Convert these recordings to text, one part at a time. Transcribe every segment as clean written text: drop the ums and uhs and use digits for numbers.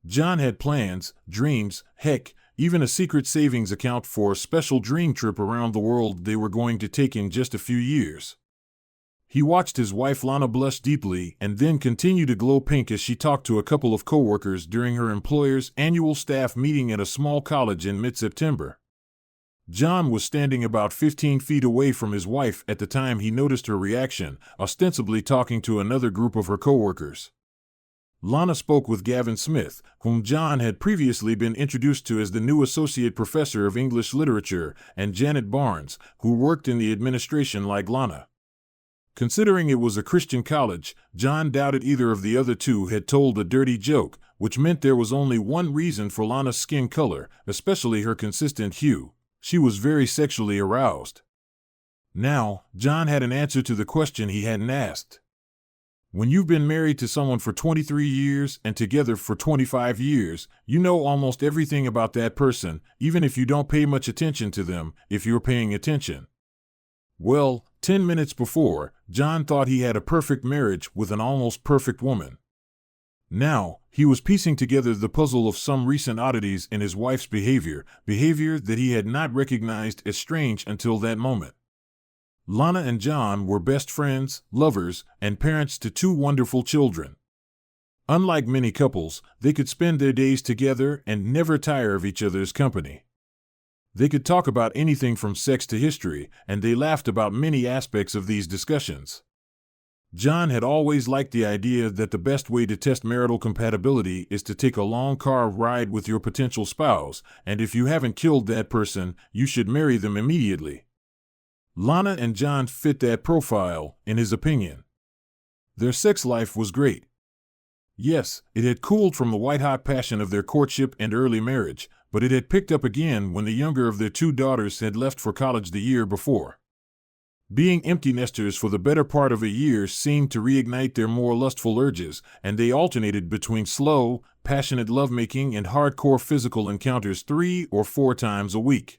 John had plans, dreams, heck, even a secret savings account for a special dream trip around the world they were going to take in just a few years. He watched his wife Lana blush deeply and then continue to glow pink as she talked to a couple of coworkers during her employer's annual staff meeting at a small college in mid-September. John was standing about 15 feet away from his wife at the time he noticed her reaction, ostensibly talking to another group of her coworkers. Lana spoke with Gavin Smith, whom John had previously been introduced to as the new associate professor of English literature, and Janet Barnes, who worked in the administration like Lana. Considering it was a Christian college, John doubted either of the other two had told a dirty joke, which meant there was only one reason for Lana's skin color, especially her consistent hue. She was very sexually aroused. Now, John had an answer to the question he hadn't asked. When you've been married to someone for 23 years and together for 25 years, you know almost everything about that person, even if you don't pay much attention to them, if you're paying attention. Well, 10 minutes before, John thought he had a perfect marriage with an almost perfect woman. Now, he was piecing together the puzzle of some recent oddities in his wife's behavior that he had not recognized as strange until that moment. Lana and John were best friends, lovers, and parents to two wonderful children. Unlike many couples, they could spend their days together and never tire of each other's company. They could talk about anything from sex to history, and they laughed about many aspects of these discussions. John had always liked the idea that the best way to test marital compatibility is to take a long car ride with your potential spouse, and if you haven't killed that person, you should marry them immediately. Lana and John fit that profile, in his opinion. Their sex life was great. Yes, it had cooled from the white-hot passion of their courtship and early marriage, but it had picked up again when the younger of their two daughters had left for college the year before. Being empty nesters for the better part of a year seemed to reignite their more lustful urges, and they alternated between slow, passionate lovemaking and hardcore physical encounters 3 or 4 times a week.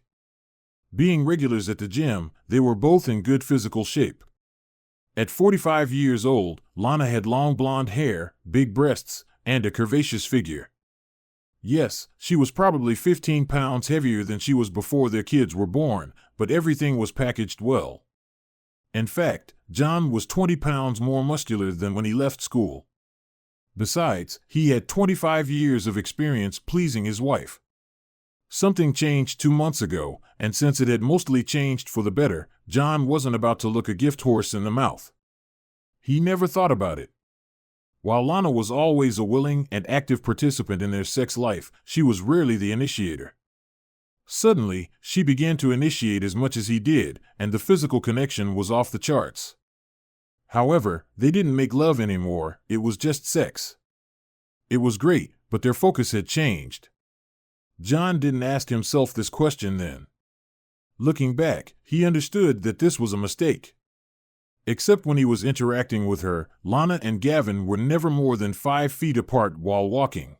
Being regulars at the gym, they were both in good physical shape. At 45 years old, Lana had long blonde hair, big breasts, and a curvaceous figure. Yes, she was probably 15 pounds heavier than she was before their kids were born, but everything was packaged well. In fact, John was 20 pounds more muscular than when he left school. Besides, he had 25 years of experience pleasing his wife. Something changed 2 months ago, and since it had mostly changed for the better, John wasn't about to look a gift horse in the mouth. He never thought about it. While Lana was always a willing and active participant in their sex life, she was rarely the initiator. Suddenly, she began to initiate as much as he did, and the physical connection was off the charts. However, they didn't make love anymore, it was just sex. It was great, but their focus had changed. John didn't ask himself this question then. Looking back, he understood that this was a mistake. Except when he was interacting with her, Lana and Gavin were never more than 5 feet apart while walking.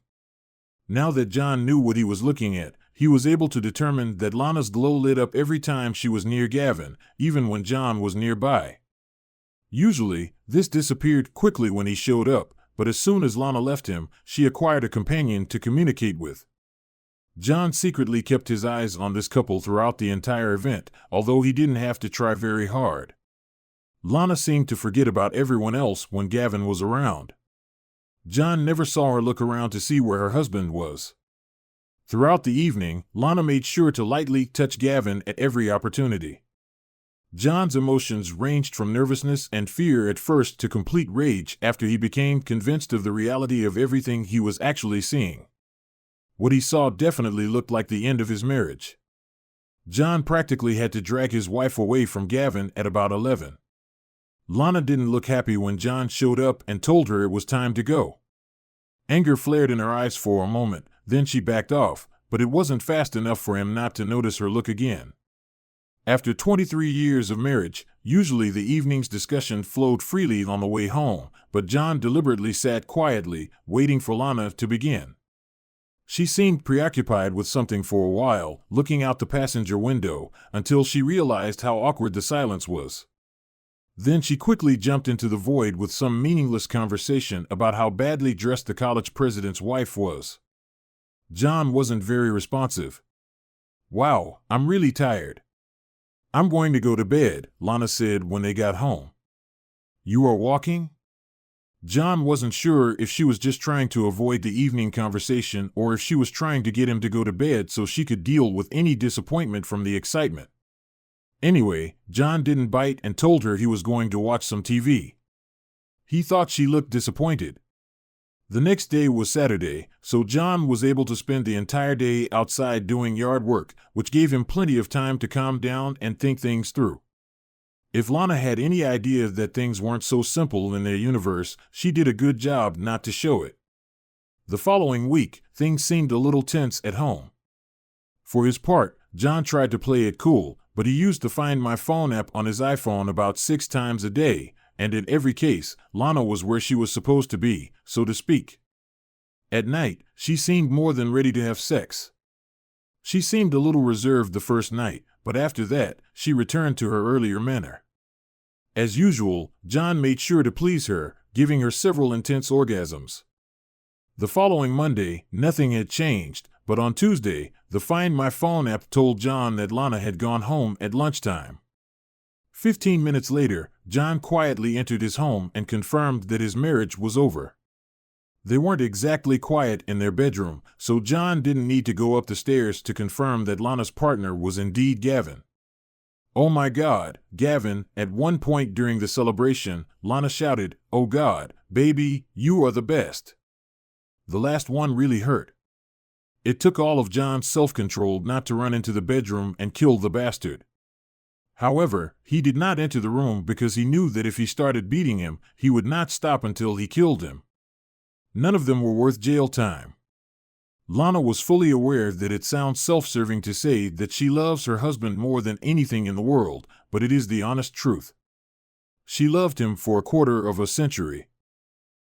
Now that John knew what he was looking at, he was able to determine that Lana's glow lit up every time she was near Gavin, even when John was nearby. Usually, this disappeared quickly when he showed up, but as soon as Lana left him, she acquired a companion to communicate with. John secretly kept his eyes on this couple throughout the entire event, although he didn't have to try very hard. Lana seemed to forget about everyone else when Gavin was around. John never saw her look around to see where her husband was. Throughout the evening, Lana made sure to lightly touch Gavin at every opportunity. John's emotions ranged from nervousness and fear at first to complete rage after he became convinced of the reality of everything he was actually seeing. What he saw definitely looked like the end of his marriage. John practically had to drag his wife away from Gavin at about 11. Lana didn't look happy when John showed up and told her it was time to go. Anger flared in her eyes for a moment, then she backed off, but it wasn't fast enough for him not to notice her look again. After 23 years of marriage, usually the evening's discussion flowed freely on the way home, but John deliberately sat quietly, waiting for Lana to begin. She seemed preoccupied with something for a while, looking out the passenger window, until she realized how awkward the silence was. Then she quickly jumped into the void with some meaningless conversation about how badly dressed the college president's wife was. John wasn't very responsive. "Wow, I'm really tired. I'm going to go to bed," Lana said when they got home. "You are walking?" John wasn't sure if she was just trying to avoid the evening conversation or if she was trying to get him to go to bed so she could deal with any disappointment from the excitement. Anyway, John didn't bite and told her he was going to watch some TV. He thought she looked disappointed. The next day was Saturday, so John was able to spend the entire day outside doing yard work, which gave him plenty of time to calm down and think things through. If Lana had any idea that things weren't so simple in their universe, she did a good job not to show it. The following week, things seemed a little tense at home. For his part, John tried to play it cool, but he used the Find My Phone app on his iPhone about 6 times a day, and in every case, Lana was where she was supposed to be, so to speak. At night, she seemed more than ready to have sex. She seemed a little reserved the first night, but after that, she returned to her earlier manner. As usual, John made sure to please her, giving her several intense orgasms. The following Monday, nothing had changed, but on Tuesday, the Find My Phone app told John that Lana had gone home at lunchtime. 15 minutes later, John quietly entered his home and confirmed that his marriage was over. They weren't exactly quiet in their bedroom, so John didn't need to go up the stairs to confirm that Lana's partner was indeed Gavin. "Oh my God, Gavin," at one point during the celebration, Lana shouted, "Oh God, baby, you are the best." The last one really hurt. It took all of John's self-control not to run into the bedroom and kill the bastard. However, he did not enter the room because he knew that if he started beating him, he would not stop until he killed him. None of them were worth jail time. Lana was fully aware that it sounds self-serving to say that she loves her husband more than anything in the world, but it is the honest truth. She loved him for a quarter of a century.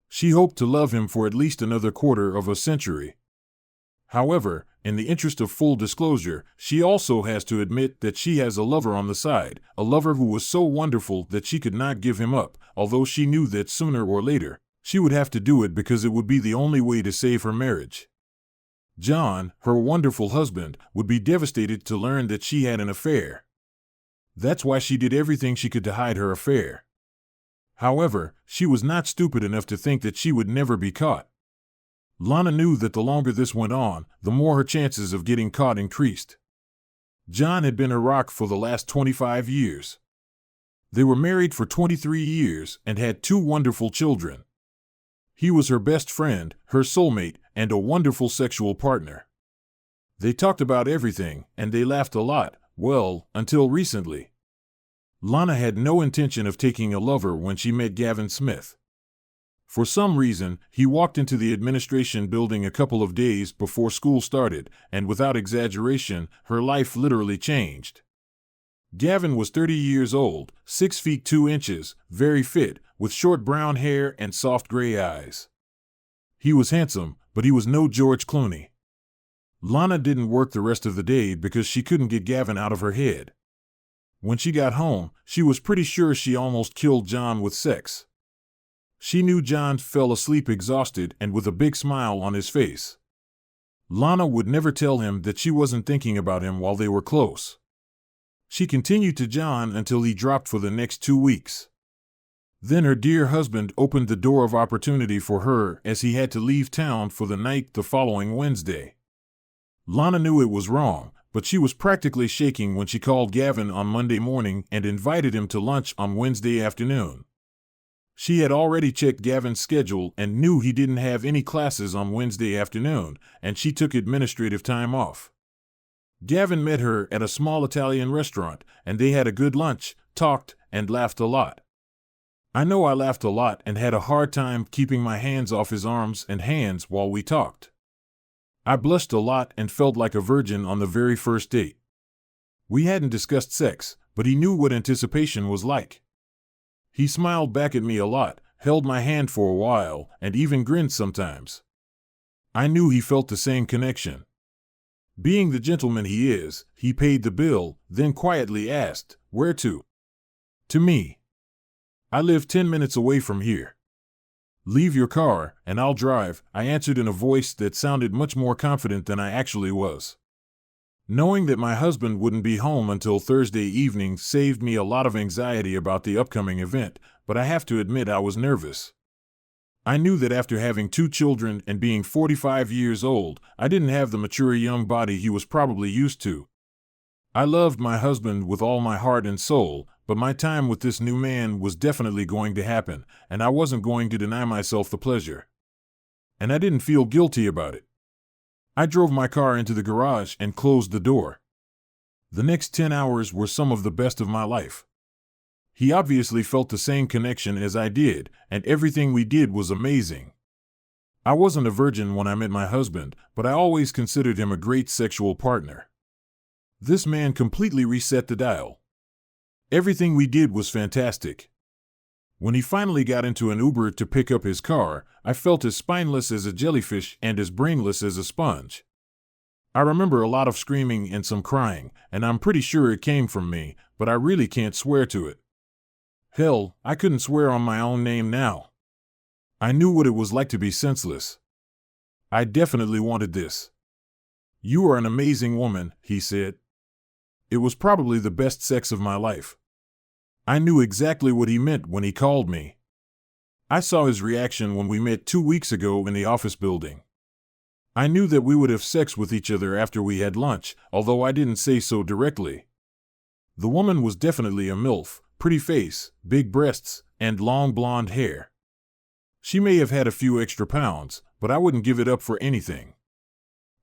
She hoped to love him for at least another quarter of a century. However, in the interest of full disclosure, she also has to admit that she has a lover on the side, a lover who was so wonderful that she could not give him up, although she knew that sooner or later, she would have to do it because it would be the only way to save her marriage. John, her wonderful husband, would be devastated to learn that she had an affair. That's why she did everything she could to hide her affair. However, she was not stupid enough to think that she would never be caught. Lana knew that the longer this went on, the more her chances of getting caught increased. John had been her rock for the last 25 years. They were married for 23 years and had 2 wonderful children. He was her best friend, her soulmate, and a wonderful sexual partner. They talked about everything, and they laughed a lot, well, until recently. Lana had no intention of taking a lover when she met Gavin Smith. For some reason, he walked into the administration building a couple of days before school started, and without exaggeration, her life literally changed. Gavin was 30 years old, 6 feet 2 inches, very fit, with short brown hair and soft gray eyes. He was handsome, but he was no George Clooney. Lana didn't work the rest of the day because she couldn't get Gavin out of her head. When she got home, she was pretty sure she almost killed John with sex. She knew John fell asleep exhausted and with a big smile on his face. Lana would never tell him that she wasn't thinking about him while they were close. She continued to John until he dropped for the next 2 weeks. Then her dear husband opened the door of opportunity for her as he had to leave town for the night the following Wednesday. Lana knew it was wrong, but she was practically shaking when she called Gavin on Monday morning and invited him to lunch on Wednesday afternoon. She had already checked Gavin's schedule and knew he didn't have any classes on Wednesday afternoon, and she took administrative time off. Gavin met her at a small Italian restaurant, and they had a good lunch, talked, and laughed a lot. I know I laughed a lot and had a hard time keeping my hands off his arms and hands while we talked. I blushed a lot and felt like a virgin on the very first date. We hadn't discussed sex, but he knew what anticipation was like. He smiled back at me a lot, held my hand for a while, and even grinned sometimes. I knew he felt the same connection. Being the gentleman he is, he paid the bill, then quietly asked, "Where to?" "To me. I live 10 minutes away from here." "Leave your car, and I'll drive," I answered in a voice that sounded much more confident than I actually was. Knowing that my husband wouldn't be home until Thursday evening saved me a lot of anxiety about the upcoming event, but I have to admit I was nervous. I knew that after having 2 children and being 45 years old, I didn't have the mature young body he was probably used to. I loved my husband with all my heart and soul, but my time with this new man was definitely going to happen, and I wasn't going to deny myself the pleasure. And I didn't feel guilty about it. I drove my car into the garage and closed the door. The next 10 hours were some of the best of my life. He obviously felt the same connection as I did, and everything we did was amazing. I wasn't a virgin when I met my husband, but I always considered him a great sexual partner. This man completely reset the dial. Everything we did was fantastic. When he finally got into an Uber to pick up his car, I felt as spineless as a jellyfish and as brainless as a sponge. I remember a lot of screaming and some crying, and I'm pretty sure it came from me, but I really can't swear to it. Hell, I couldn't swear on my own name now. I knew what it was like to be senseless. I definitely wanted this. "You are an amazing woman," he said. It was probably the best sex of my life. I knew exactly what he meant when he called me. I saw his reaction when we met 2 weeks ago in the office building. I knew that we would have sex with each other after we had lunch, although I didn't say so directly. The woman was definitely a MILF, pretty face, big breasts, and long blonde hair. She may have had a few extra pounds, but I wouldn't give it up for anything.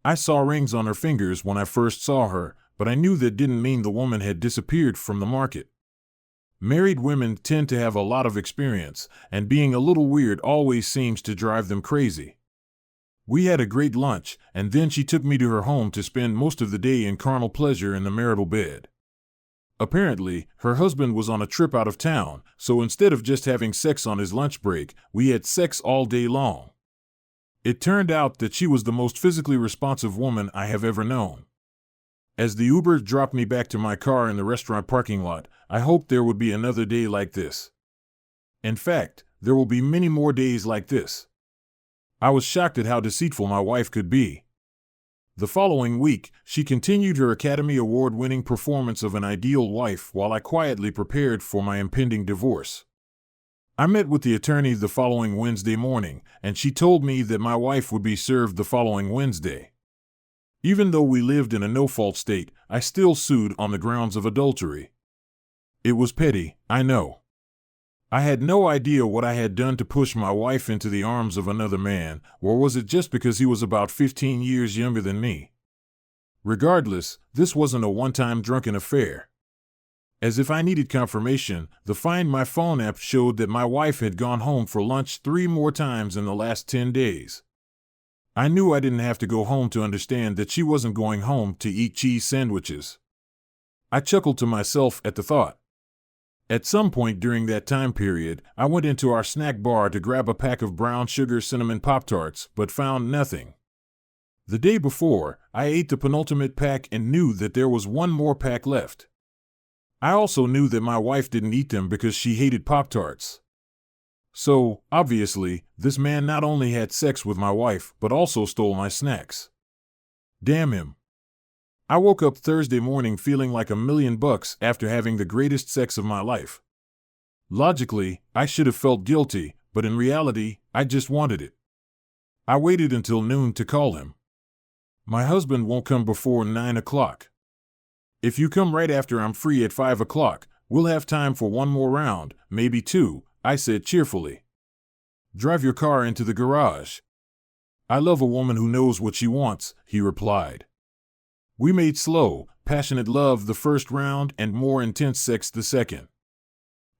I saw rings on her fingers when I first saw her, but I knew that didn't mean the woman had disappeared from the market. Married women tend to have a lot of experience, and being a little weird always seems to drive them crazy. We had a great lunch, and then she took me to her home to spend most of the day in carnal pleasure in the marital bed. Apparently, her husband was on a trip out of town, so instead of just having sex on his lunch break, we had sex all day long. It turned out that she was the most physically responsive woman I have ever known. As the Uber dropped me back to my car in the restaurant parking lot, I hoped there would be another day like this. In fact, there will be many more days like this. I was shocked at how deceitful my wife could be. The following week, she continued her Academy Award-winning performance of an ideal wife while I quietly prepared for my impending divorce. I met with the attorney the following Wednesday morning, and she told me that my wife would be served the following Wednesday. Even though we lived in a no-fault state, I still sued on the grounds of adultery. It was petty, I know. I had no idea what I had done to push my wife into the arms of another man, or was it just because he was about 15 years younger than me? Regardless, this wasn't a one-time drunken affair. As if I needed confirmation, the Find My Phone app showed that my wife had gone home for lunch 3 more times in the last 10 days. I knew I didn't have to go home to understand that she wasn't going home to eat cheese sandwiches. I chuckled to myself at the thought. At some point during that time period, I went into our snack bar to grab a pack of brown sugar cinnamon Pop-Tarts, but found nothing. The day before, I ate the penultimate pack and knew that there was one more pack left. I also knew that my wife didn't eat them because she hated Pop-Tarts. So, obviously, this man not only had sex with my wife, but also stole my snacks. Damn him. I woke up Thursday morning feeling like $1,000,000 after having the greatest sex of my life. Logically, I should have felt guilty, but in reality, I just wanted it. I waited until noon to call him. My husband won't come before 9 o'clock. If you come right after I'm free at 5 o'clock, we'll have time for one more round, maybe 2, I said cheerfully. Drive your car into the garage. I love a woman who knows what she wants, he replied. We made slow, passionate love the first round and more intense sex the second.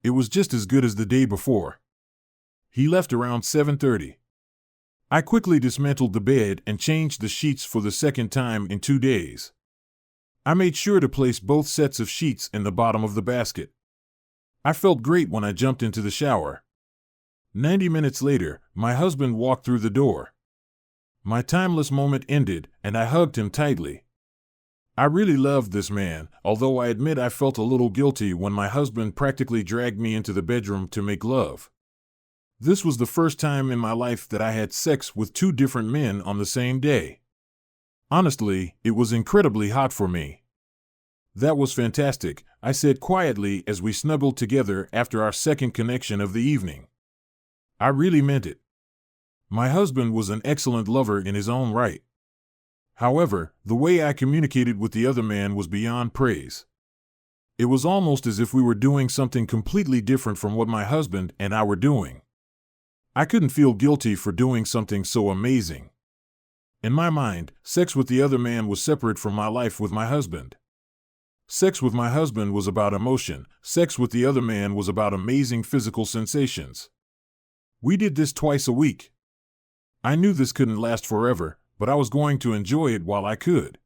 It was just as good as the day before. He left around 7:30. I quickly dismantled the bed and changed the sheets for the second time in 2 days. I made sure to place both sets of sheets in the bottom of the basket. I felt great when I jumped into the shower. 90 minutes later, my husband walked through the door. My timeless moment ended, and I hugged him tightly. I really loved this man, although I admit I felt a little guilty when my husband practically dragged me into the bedroom to make love. This was the first time in my life that I had sex with two different men on the same day. Honestly, it was incredibly hot for me. That was fantastic, I said quietly as we snuggled together after our second connection of the evening. I really meant it. My husband was an excellent lover in his own right. However, the way I communicated with the other man was beyond praise. It was almost as if we were doing something completely different from what my husband and I were doing. I couldn't feel guilty for doing something so amazing. In my mind, sex with the other man was separate from my life with my husband. Sex with my husband was about emotion. Sex with the other man was about amazing physical sensations. We did this twice a week. I knew this couldn't last forever, but I was going to enjoy it while I could.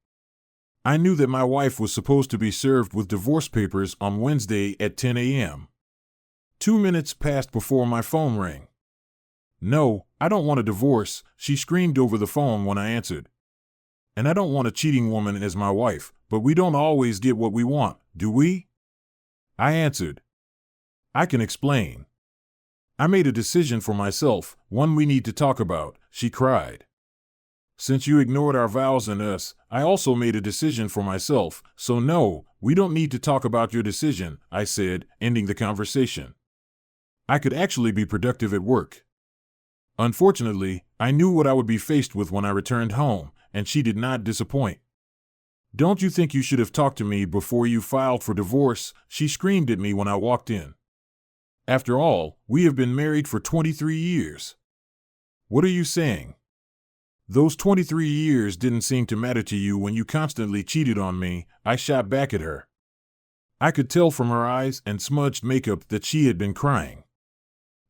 I knew that my wife was supposed to be served with divorce papers on Wednesday at 10 a.m. 2 minutes passed before my phone rang. "No, I don't want a divorce," she screamed over the phone when I answered. "And I don't want a cheating woman as my wife, but we don't always get what we want, do we?" I answered. "I can explain. I made a decision for myself, one we need to talk about," she cried. "Since you ignored our vows and us, I also made a decision for myself, so no, we don't need to talk about your decision," I said, ending the conversation. I could actually be productive at work. Unfortunately, I knew what I would be faced with when I returned home, and she did not disappoint. "Don't you think you should have talked to me before you filed for divorce?" she screamed at me when I walked in. "After all, we have been married for 23 years. What are you saying? Those 23 years didn't seem to matter to you when you constantly cheated on me," I shot back at her. I could tell from her eyes and smudged makeup that she had been crying.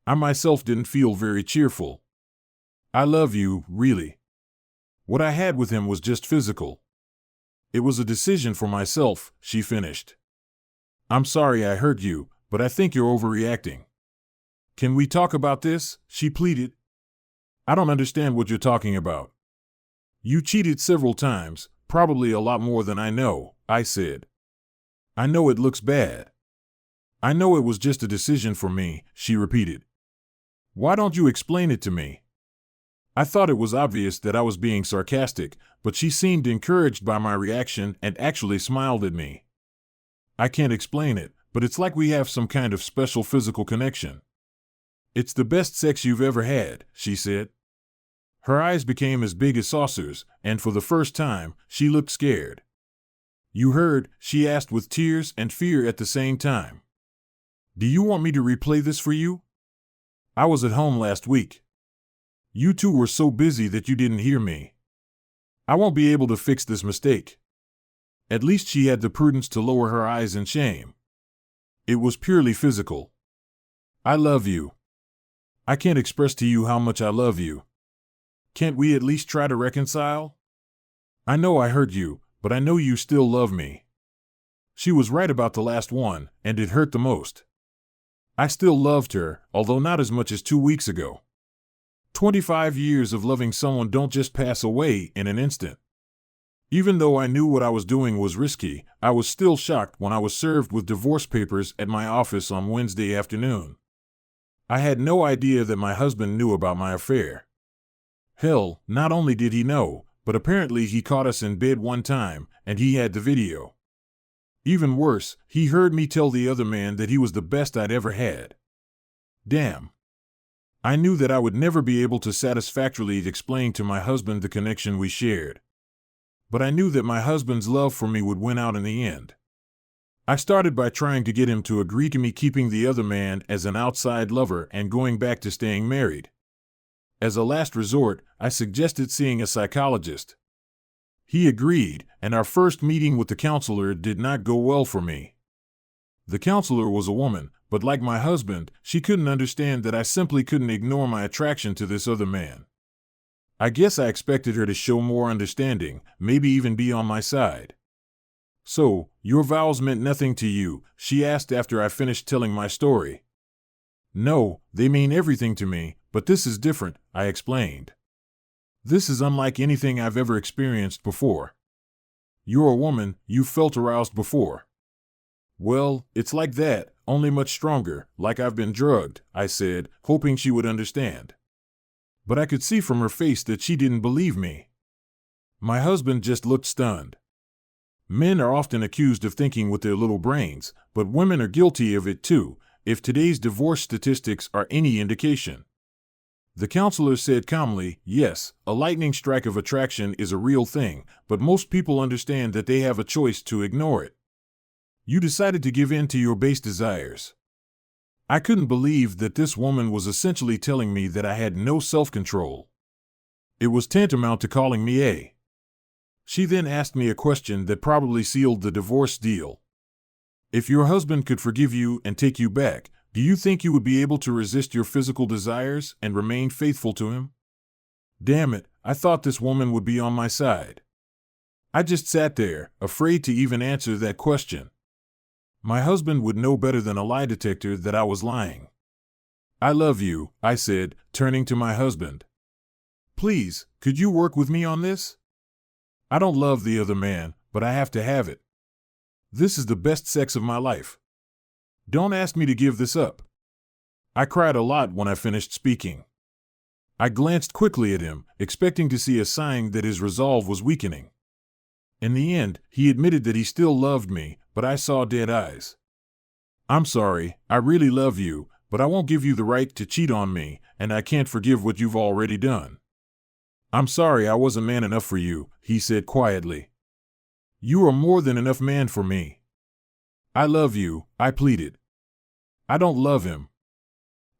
I myself didn't feel very cheerful. "I love you, really. What I had with him was just physical. It was a decision for myself," she finished. "I'm sorry I hurt you, but I think you're overreacting." "Can we talk about this?" she pleaded. "I don't understand what you're talking about." "You cheated several times, probably a lot more than I know," I said. "I know it looks bad." "I know it was just a decision for me," she repeated. "Why don't you explain it to me?" I thought it was obvious that I was being sarcastic, but she seemed encouraged by my reaction and actually smiled at me. "I can't explain it, but it's like we have some kind of special physical connection. It's the best sex you've ever had," she said. Her eyes became as big as saucers, and for the first time, she looked scared. "You heard?" she asked with tears and fear at the same time. "Do you want me to replay this for you? I was at home last week. You two were so busy that you didn't hear me. I won't be able to fix this mistake." At least she had the prudence to lower her eyes in shame. "It was purely physical. I love you. I can't express to you how much I love you. Can't we at least try to reconcile? I know I hurt you, but I know you still love me." She was right about the last one, and it hurt the most. I still loved her, although not as much as 2 weeks ago. 25 years of loving someone don't just pass away in an instant. Even though I knew what I was doing was risky, I was still shocked when I was served with divorce papers at my office on Wednesday afternoon. I had no idea that my husband knew about my affair. Hell, not only did he know, but apparently he caught us in bed one time, and he had the video. Even worse, he heard me tell the other man that he was the best I'd ever had. Damn. I knew that I would never be able to satisfactorily explain to my husband the connection we shared. But I knew that my husband's love for me would win out in the end. I started by trying to get him to agree to me keeping the other man as an outside lover and going back to staying married. As a last resort, I suggested seeing a psychologist. He agreed, and our first meeting with the counselor did not go well for me. The counselor was a woman, but like my husband, she couldn't understand that I simply couldn't ignore my attraction to this other man. I guess I expected her to show more understanding, maybe even be on my side. "So, your vows meant nothing to you?" she asked after I finished telling my story. "No, they mean everything to me, but this is different," I explained. "This is unlike anything I've ever experienced before. You're a woman, you've felt aroused before. Well, it's like that, only much stronger, like I've been drugged, I said, hoping she would understand. But I could see from her face that she didn't believe me. My husband just looked stunned. Men are often accused of thinking with their little brains, but women are guilty of it too, if today's divorce statistics are any indication. The counselor said calmly, yes, a lightning strike of attraction is a real thing, but most people understand that they have a choice to ignore it. You decided to give in to your base desires. I couldn't believe that this woman was essentially telling me that I had no self-control. It was tantamount to calling me a. She then asked me a question that probably sealed the divorce deal. If your husband could forgive you and take you back, do you think you would be able to resist your physical desires and remain faithful to him? Damn it, I thought this woman would be on my side. I just sat there, afraid to even answer that question. My husband would know better than a lie detector that I was lying. I love you, I said, turning to my husband. Please, could you work with me on this? I don't love the other man, but I have to have it. This is the best sex of my life. Don't ask me to give this up. I cried a lot when I finished speaking. I glanced quickly at him, expecting to see a sign that his resolve was weakening. In the end, he admitted that he still loved me, but I saw dead eyes. I'm sorry, I really love you, but I won't give you the right to cheat on me, and I can't forgive what you've already done. I'm sorry I wasn't man enough for you, he said quietly. You are more than enough man for me. I love you, I pleaded. I don't love him.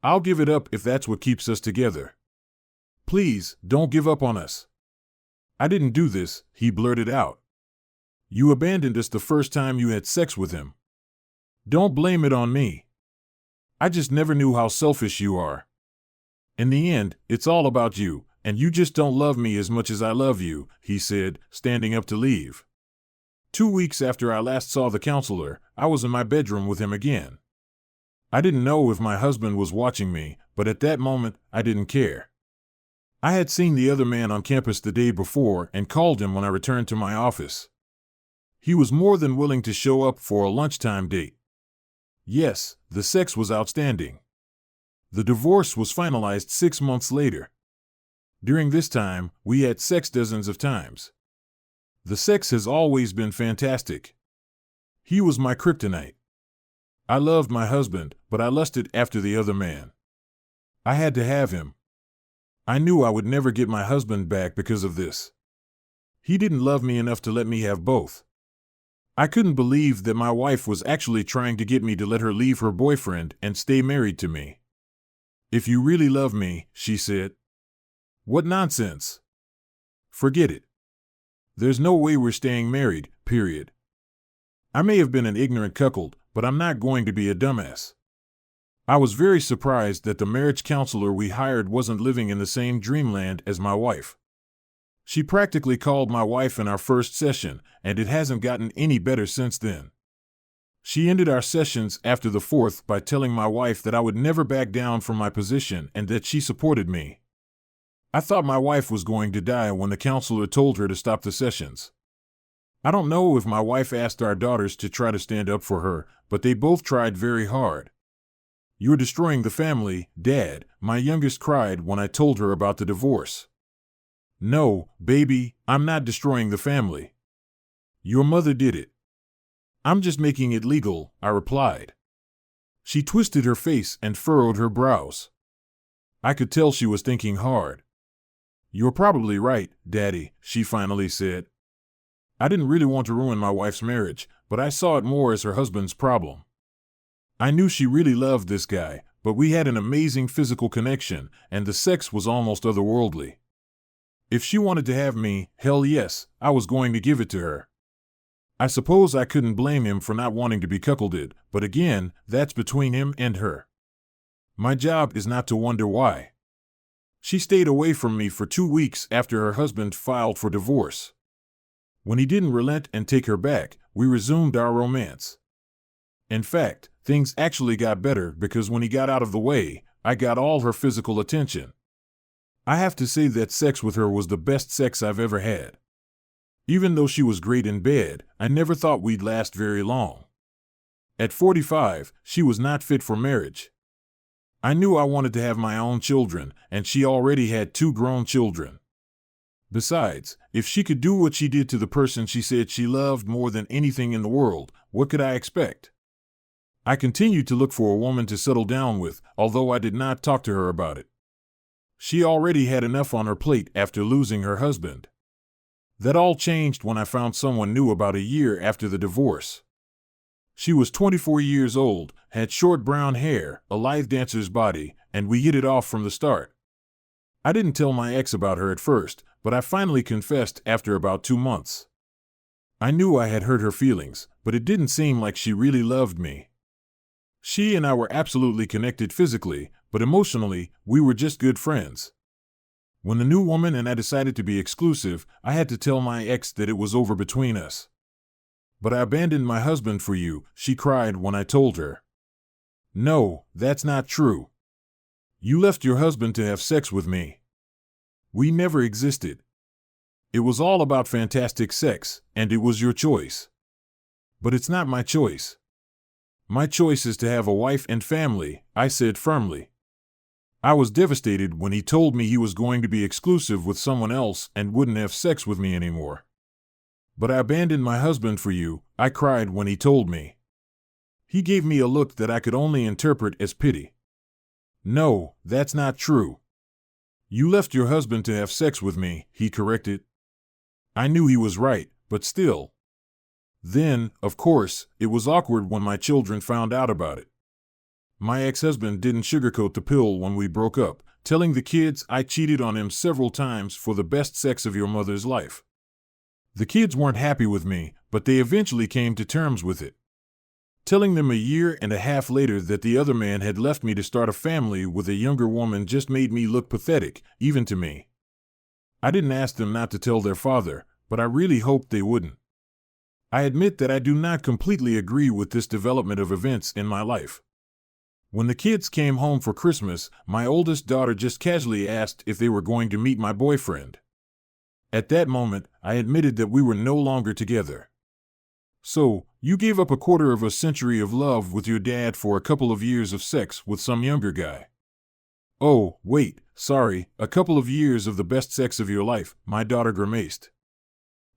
I'll give it up if that's what keeps us together. Please, don't give up on us. I didn't do this, he blurted out. You abandoned us the first time you had sex with him. Don't blame it on me. I just never knew how selfish you are. In the end, it's all about you, and you just don't love me as much as I love you, he said, standing up to leave. 2 weeks after I last saw the counselor, I was in my bedroom with him again. I didn't know if my husband was watching me, but at that moment, I didn't care. I had seen the other man on campus the day before and called him when I returned to my office. He was more than willing to show up for a lunchtime date. Yes, the sex was outstanding. The divorce was finalized 6 months later. During this time, we had sex dozens of times. The sex has always been fantastic. He was my kryptonite. I loved my husband, but I lusted after the other man. I had to have him. I knew I would never get my husband back because of this. He didn't love me enough to let me have both. I couldn't believe that my wife was actually trying to get me to let her leave her boyfriend and stay married to me. If you really love me, she said. What nonsense. Forget it. There's no way we're staying married, period. I may have been an ignorant cuckold, but I'm not going to be a dumbass. I was very surprised that the marriage counselor we hired wasn't living in the same dreamland as my wife. She practically called my wife in our first session, and it hasn't gotten any better since then. She ended our sessions after the fourth by telling my wife that I would never back down from my position and that she supported me. I thought my wife was going to die when the counselor told her to stop the sessions. I don't know if my wife asked our daughters to try to stand up for her, but they both tried very hard. You're destroying the family, Dad, my youngest cried when I told her about the divorce. No, baby, I'm not destroying the family. Your mother did it. I'm just making it legal, I replied. She twisted her face and furrowed her brows. I could tell she was thinking hard. You're probably right, Daddy, she finally said. I didn't really want to ruin my wife's marriage, but I saw it more as her husband's problem. I knew she really loved this guy, but we had an amazing physical connection, and the sex was almost otherworldly. If she wanted to have me, hell yes, I was going to give it to her. I suppose I couldn't blame him for not wanting to be cuckolded, but again, that's between him and her. My job is not to wonder why. She stayed away from me for 2 weeks after her husband filed for divorce. When he didn't relent and take her back, we resumed our romance. In fact, things actually got better because when he got out of the way, I got all her physical attention. I have to say that sex with her was the best sex I've ever had. Even though she was great in bed, I never thought we'd last very long. At 45, she was not fit for marriage. I knew I wanted to have my own children, and she already had 2 grown children. Besides, if she could do what she did to the person she said she loved more than anything in the world, what could I expect? I continued to look for a woman to settle down with, although I did not talk to her about it. She already had enough on her plate after losing her husband. That all changed when I found someone new about a year after the divorce. She was 24 years old, had short brown hair, a lithe dancer's body, and we hit it off from the start. I didn't tell my ex about her at first, but I finally confessed after about 2 months. I knew I had hurt her feelings, but it didn't seem like she really loved me. She and I were absolutely connected physically, but emotionally, we were just good friends. When the new woman and I decided to be exclusive, I had to tell my ex that it was over between us. "But I abandoned my husband for you," she cried when I told her. "No, that's not true. You left your husband to have sex with me. We never existed. It was all about fantastic sex, and it was your choice. But it's not my choice. My choice is to have a wife and family," I said firmly. I was devastated when he told me he was going to be exclusive with someone else and wouldn't have sex with me anymore. "But I abandoned my husband for you," I cried when he told me. He gave me a look that I could only interpret as pity. "No, that's not true. You left your husband to have sex with me," he corrected. I knew he was right, but still. Then, of course, it was awkward when my children found out about it. My ex-husband didn't sugarcoat the pill when we broke up, telling the kids I cheated on him several times for the best sex of your mother's life. The kids weren't happy with me, but they eventually came to terms with it. Telling them a year and a half later that the other man had left me to start a family with a younger woman just made me look pathetic, even to me. I didn't ask them not to tell their father, but I really hoped they wouldn't. I admit that I do not completely agree with this development of events in my life. When the kids came home for Christmas, my oldest daughter just casually asked if they were going to meet my boyfriend. At that moment, I admitted that we were no longer together. "So, you gave up a quarter of a century of love with your dad for a couple of years of sex with some younger guy?" "Oh, wait, sorry, a couple of years of the best sex of your life," my daughter grimaced.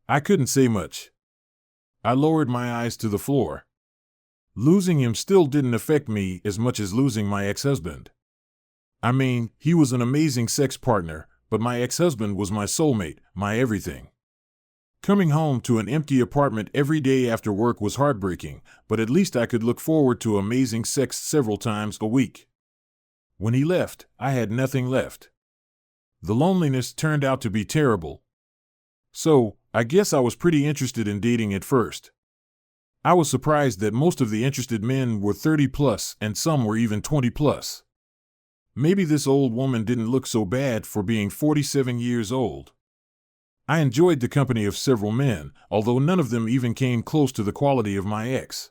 I couldn't say much. I lowered my eyes to the floor. Losing him still didn't affect me as much as losing my ex-husband. I mean, he was an amazing sex partner, but my ex-husband was my soulmate, my everything. Coming home to an empty apartment every day after work was heartbreaking, but at least I could look forward to amazing sex several times a week. When he left, I had nothing left. The loneliness turned out to be terrible. So, I guess I was pretty interested in dating at first. I was surprised that most of the interested men were 30 plus and some were even 20 plus. Maybe this old woman didn't look so bad for being 47 years old. I enjoyed the company of several men, although none of them even came close to the quality of my ex.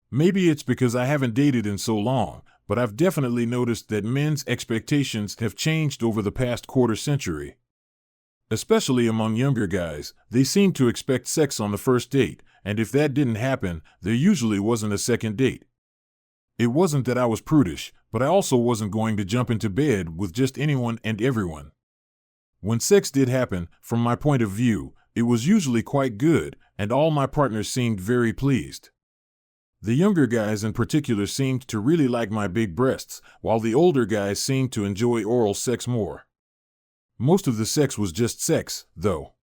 Maybe it's because I haven't dated in so long, but I've definitely noticed that men's expectations have changed over the past quarter century. Especially among younger guys, they seem to expect sex on the first date, and if that didn't happen, there usually wasn't a second date. It wasn't that I was prudish, but I also wasn't going to jump into bed with just anyone and everyone. When sex did happen, from my point of view, it was usually quite good, and all my partners seemed very pleased. The younger guys in particular seemed to really like my big breasts, while the older guys seemed to enjoy oral sex more. Most of the sex was just sex, though.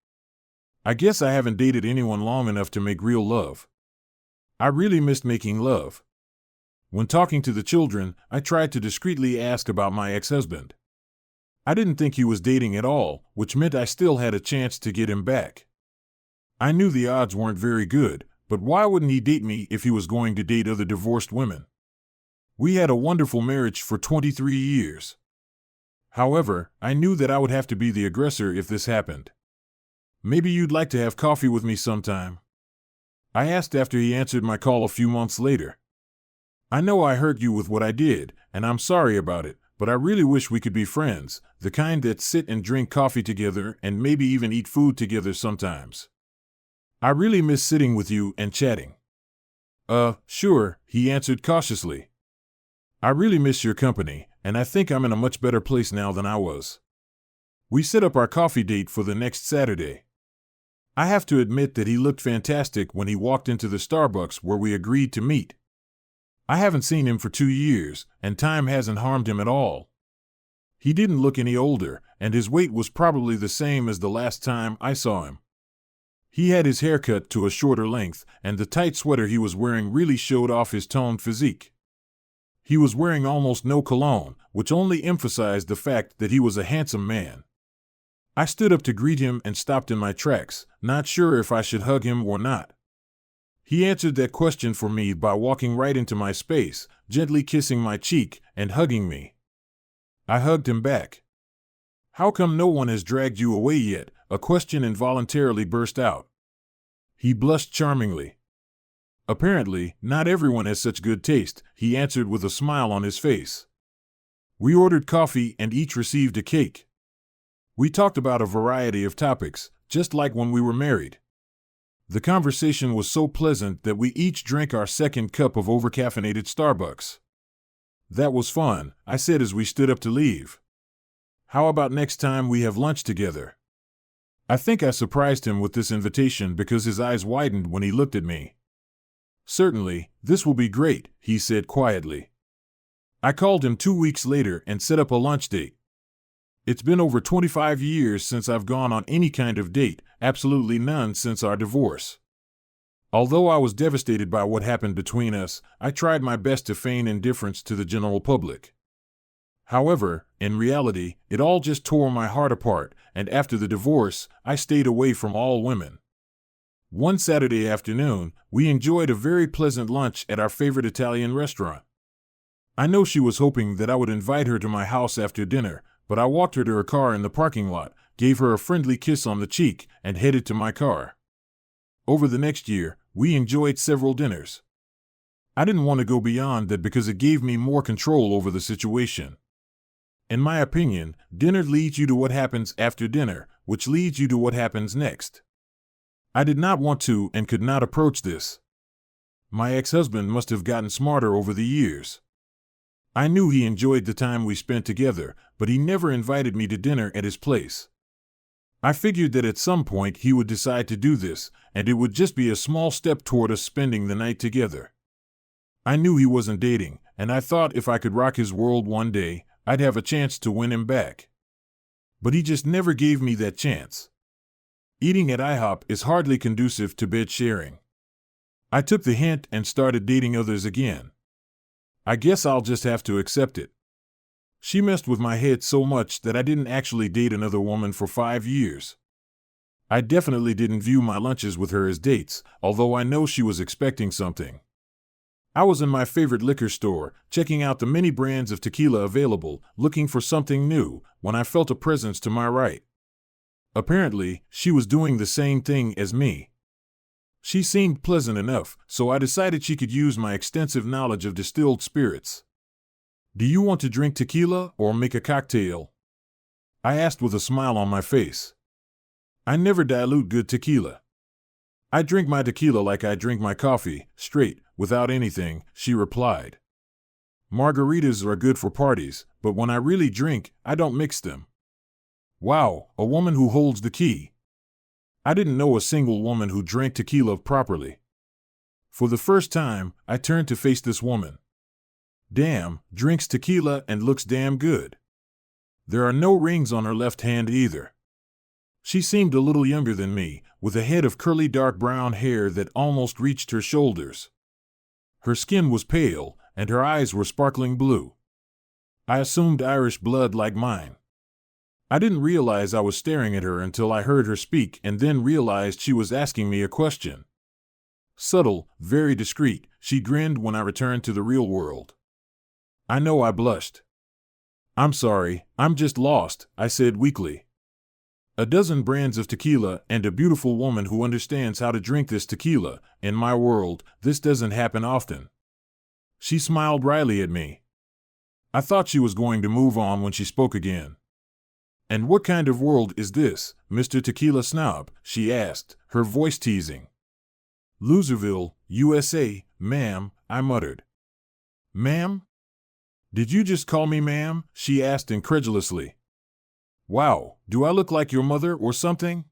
I guess I haven't dated anyone long enough to make real love. I really missed making love. When talking to the children, I tried to discreetly ask about my ex-husband. I didn't think he was dating at all, which meant I still had a chance to get him back. I knew the odds weren't very good, but why wouldn't he date me if he was going to date other divorced women? We had a wonderful marriage for 23 years. However, I knew that I would have to be the aggressor if this happened. "Maybe you'd like to have coffee with me sometime?" I asked after he answered my call a few months later. "I know I hurt you with what I did, and I'm sorry about it, but I really wish we could be friends, the kind that sit and drink coffee together and maybe even eat food together sometimes. I really miss sitting with you and chatting." Sure, he answered cautiously. I really miss your company, and I think I'm in a much better place now than I was. We set up our coffee date for the next Saturday. I have to admit that he looked fantastic when he walked into the Starbucks where we agreed to meet. I haven't seen him for 2 years, and time hasn't harmed him at all. He didn't look any older, and his weight was probably the same as the last time I saw him. He had his hair cut to a shorter length, and the tight sweater he was wearing really showed off his toned physique. He was wearing almost no cologne, which only emphasized the fact that he was a handsome man. I stood up to greet him and stopped in my tracks, not sure if I should hug him or not. He answered that question for me by walking right into my space, gently kissing my cheek and hugging me. I hugged him back. How come no one has dragged you away yet? A question involuntarily burst out. He blushed charmingly. Apparently, not everyone has such good taste, he answered with a smile on his face. We ordered coffee and each received a cake. We talked about a variety of topics, just like when we were married. The conversation was so pleasant that we each drank our second cup of overcaffeinated Starbucks. That was fun, I said as we stood up to leave. How about next time we have lunch together? I think I surprised him with this invitation because his eyes widened when he looked at me. Certainly, this will be great, he said quietly. I called him 2 weeks later and set up a lunch date. It's been over 25 years since I've gone on any kind of date, absolutely none since our divorce. Although I was devastated by what happened between us, I tried my best to feign indifference to the general public. However, in reality, it all just tore my heart apart, and after the divorce, I stayed away from all women. One Saturday afternoon, we enjoyed a very pleasant lunch at our favorite Italian restaurant. I know she was hoping that I would invite her to my house after dinner, but I walked her to her car in the parking lot, gave her a friendly kiss on the cheek, and headed to my car. Over the next year, we enjoyed several dinners. I didn't want to go beyond that because it gave me more control over the situation. In my opinion, dinner leads you to what happens after dinner, which leads you to what happens next. I did not want to and could not approach this. My ex-husband must have gotten smarter over the years. I knew he enjoyed the time we spent together, but he never invited me to dinner at his place. I figured that at some point he would decide to do this, and it would just be a small step toward us spending the night together. I knew he wasn't dating, and I thought if I could rock his world one day, I'd have a chance to win him back. But he just never gave me that chance. Eating at IHOP is hardly conducive to bed sharing. I took the hint and started dating others again. I guess I'll just have to accept it. She messed with my head so much that I didn't actually date another woman for 5 years. I definitely didn't view my lunches with her as dates, although I know she was expecting something. I was in my favorite liquor store, checking out the many brands of tequila available, looking for something new, when I felt a presence to my right. Apparently, she was doing the same thing as me. She seemed pleasant enough, so I decided she could use my extensive knowledge of distilled spirits. Do you want to drink tequila or make a cocktail? I asked with a smile on my face. I never dilute good tequila. I drink my tequila like I drink my coffee, straight, without anything, she replied. Margaritas are good for parties, but when I really drink, I don't mix them. Wow, a woman who holds the key. I didn't know a single woman who drank tequila properly. For the first time, I turned to face this woman. Damn, drinks tequila and looks damn good. There are no rings on her left hand either. She seemed a little younger than me, with a head of curly dark brown hair that almost reached her shoulders. Her skin was pale, and her eyes were sparkling blue. I assumed Irish blood like mine. I didn't realize I was staring at her until I heard her speak and then realized she was asking me a question. Subtle, very discreet, she grinned when I returned to the real world. I know I blushed. I'm sorry, I'm just lost, I said weakly. A dozen brands of tequila and a beautiful woman who understands how to drink this tequila. In my world, this doesn't happen often. She smiled wryly at me. I thought she was going to move on when she spoke again. And what kind of world is this, Mr. Tequila Snob? She asked, her voice teasing. Loserville, USA, ma'am, I muttered. Ma'am? Did you just call me ma'am? She asked incredulously. Wow, do I look like your mother or something?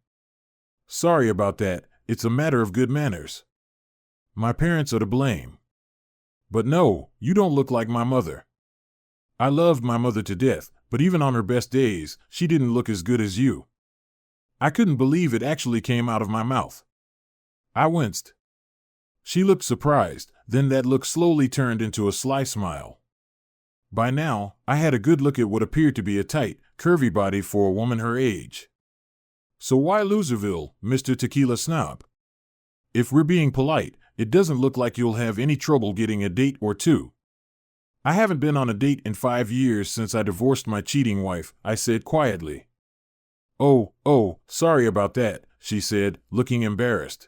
Sorry about that, it's a matter of good manners. My parents are to blame. But no, you don't look like my mother. I loved my mother to death, but even on her best days, she didn't look as good as you. I couldn't believe it actually came out of my mouth. I winced. She looked surprised, then that look slowly turned into a sly smile. By now, I had a good look at what appeared to be a tight, curvy body for a woman her age. So why Loserville, Mr. Tequila Snob? If we're being polite, it doesn't look like you'll have any trouble getting a date or two. I haven't been on a date in 5 years since I divorced my cheating wife, I said quietly. Oh, sorry about that, she said, looking embarrassed.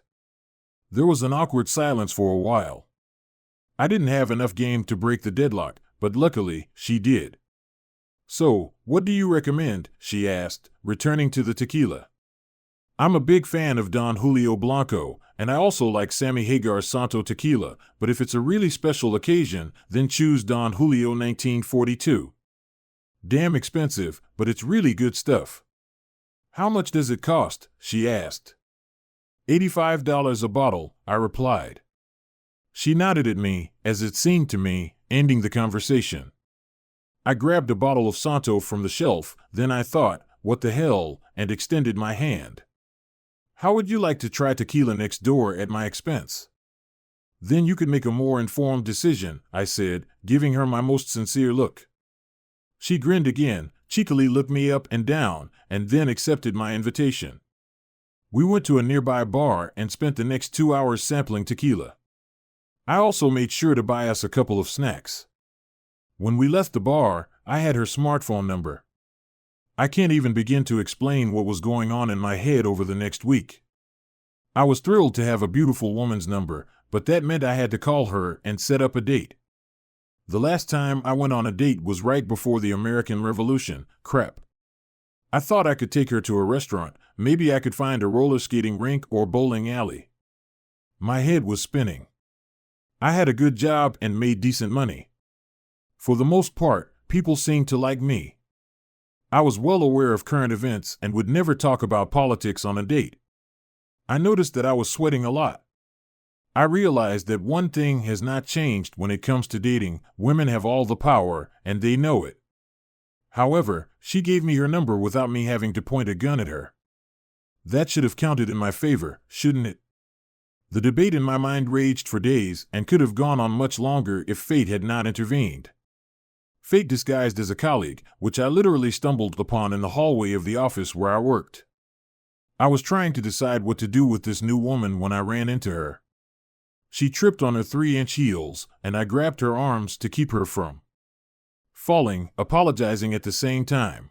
There was an awkward silence for a while. I didn't have enough game to break the deadlock, but luckily, she did. So, what do you recommend? She asked, returning to the tequila. I'm a big fan of Don Julio Blanco, and I also like Sammy Hagar's Santo Tequila, but if it's a really special occasion, then choose Don Julio 1942. Damn expensive, but it's really good stuff. How much does it cost? She asked. $85 a bottle, I replied. She nodded at me, as it seemed to me, ending the conversation. I grabbed a bottle of Santo from the shelf, then I thought, what the hell, and extended my hand. How would you like to try tequila next door at my expense? Then you could make a more informed decision, I said, giving her my most sincere look. She grinned again, cheekily looked me up and down, and then accepted my invitation. We went to a nearby bar and spent the next 2 hours sampling tequila. I also made sure to buy us a couple of snacks. When we left the bar, I had her smartphone number. I can't even begin to explain what was going on in my head over the next week. I was thrilled to have a beautiful woman's number, but that meant I had to call her and set up a date. The last time I went on a date was right before the American Revolution. Crap. I thought I could take her to a restaurant, maybe I could find a roller skating rink or bowling alley. My head was spinning. I had a good job and made decent money. For the most part, people seemed to like me. I was well aware of current events and would never talk about politics on a date. I noticed that I was sweating a lot. I realized that one thing has not changed when it comes to dating: women have all the power, and they know it. However, she gave me her number without me having to point a gun at her. That should have counted in my favor, shouldn't it? The debate in my mind raged for days and could have gone on much longer if fate had not intervened. Fate disguised as a colleague, which I literally stumbled upon in the hallway of the office where I worked. I was trying to decide what to do with this new woman when I ran into her. She tripped on her 3-inch heels, and I grabbed her arms to keep her from falling, apologizing at the same time.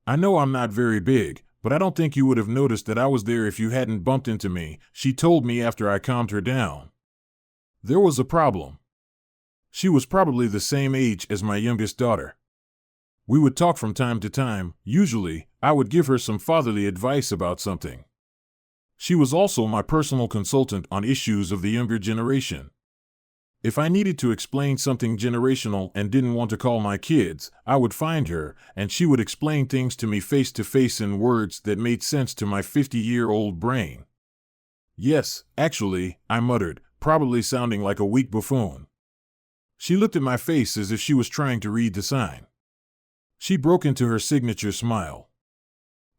I know I'm not very big, but I don't think you would have noticed that I was there if you hadn't bumped into me, she told me after I calmed her down. There was a problem. She was probably the same age as my youngest daughter. We would talk from time to time. Usually, I would give her some fatherly advice about something. She was also my personal consultant on issues of the younger generation. If I needed to explain something generational and didn't want to call my kids, I would find her, and she would explain things to me face to face in words that made sense to my 50-year-old brain. Yes, actually, I muttered, probably sounding like a weak buffoon. She looked at my face as if she was trying to read the sign. She broke into her signature smile.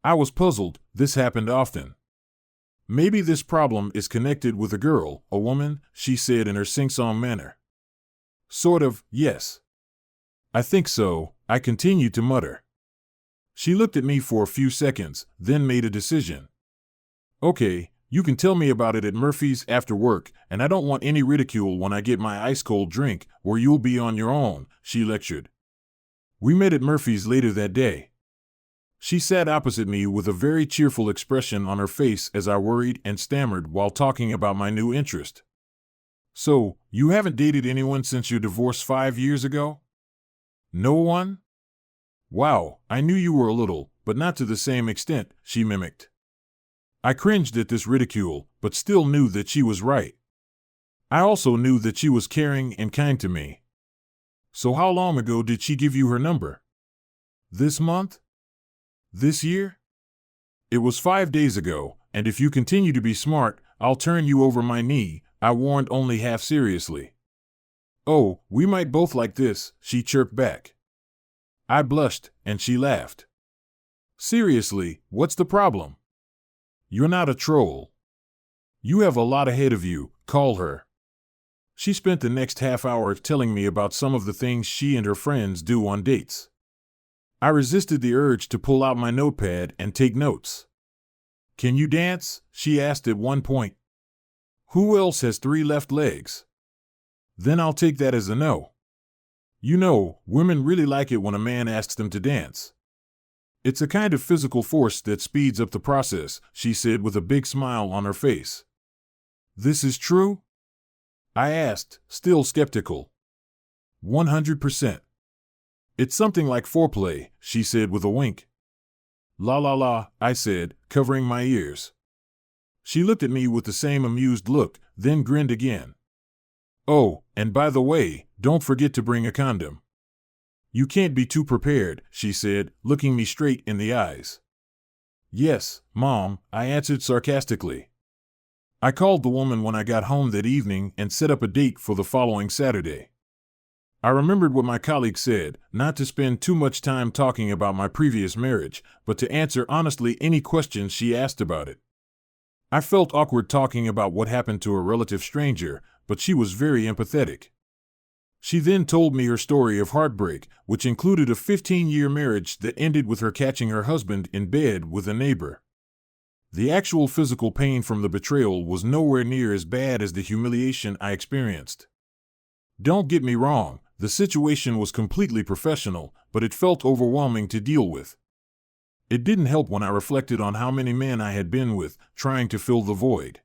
I was puzzled. This happened often. Maybe this problem is connected with a girl, a woman, she said in her sing-song manner. Sort of, yes. I think so, I continued to mutter. She looked at me for a few seconds, then made a decision. Okay, you can tell me about it at Murphy's after work, and I don't want any ridicule when I get my ice-cold drink, or you'll be on your own, she lectured. We met at Murphy's later that day. She sat opposite me with a very cheerful expression on her face as I worried and stammered while talking about my new interest. So, you haven't dated anyone since your divorce 5 years ago? No one? Wow, I knew you were a little, but not to the same extent, she mimicked. I cringed at this ridicule, but still knew that she was right. I also knew that she was caring and kind to me. So how long ago did she give you her number? This month? This year? It was 5 days ago, and if you continue to be smart, I'll turn you over my knee, I warned only half seriously. Oh, we might both like this, she chirped back. I blushed, and she laughed. Seriously, what's the problem? You're not a troll. You have a lot ahead of you, call her. She spent the next half hour telling me about some of the things she and her friends do on dates. I resisted the urge to pull out my notepad and take notes. Can you dance? She asked at one point. Who else has 3 left legs? Then I'll take that as a no. You know, women really like it when a man asks them to dance. It's a kind of physical force that speeds up the process, she said with a big smile on her face. This is true? I asked, still skeptical. 100%. It's something like foreplay, she said with a wink. La la la, I said, covering my ears. She looked at me with the same amused look, then grinned again. Oh, and by the way, don't forget to bring a condom. You can't be too prepared, she said, looking me straight in the eyes. Yes, Mom, I answered sarcastically. I called the woman when I got home that evening and set up a date for the following Saturday. I remembered what my colleague said, not to spend too much time talking about my previous marriage, but to answer honestly any questions she asked about it. I felt awkward talking about what happened to a relative stranger, but she was very empathetic. She then told me her story of heartbreak, which included a 15-year marriage that ended with her catching her husband in bed with a neighbor. The actual physical pain from the betrayal was nowhere near as bad as the humiliation I experienced. Don't get me wrong, the situation was completely professional, but it felt overwhelming to deal with. It didn't help when I reflected on how many men I had been with, trying to fill the void.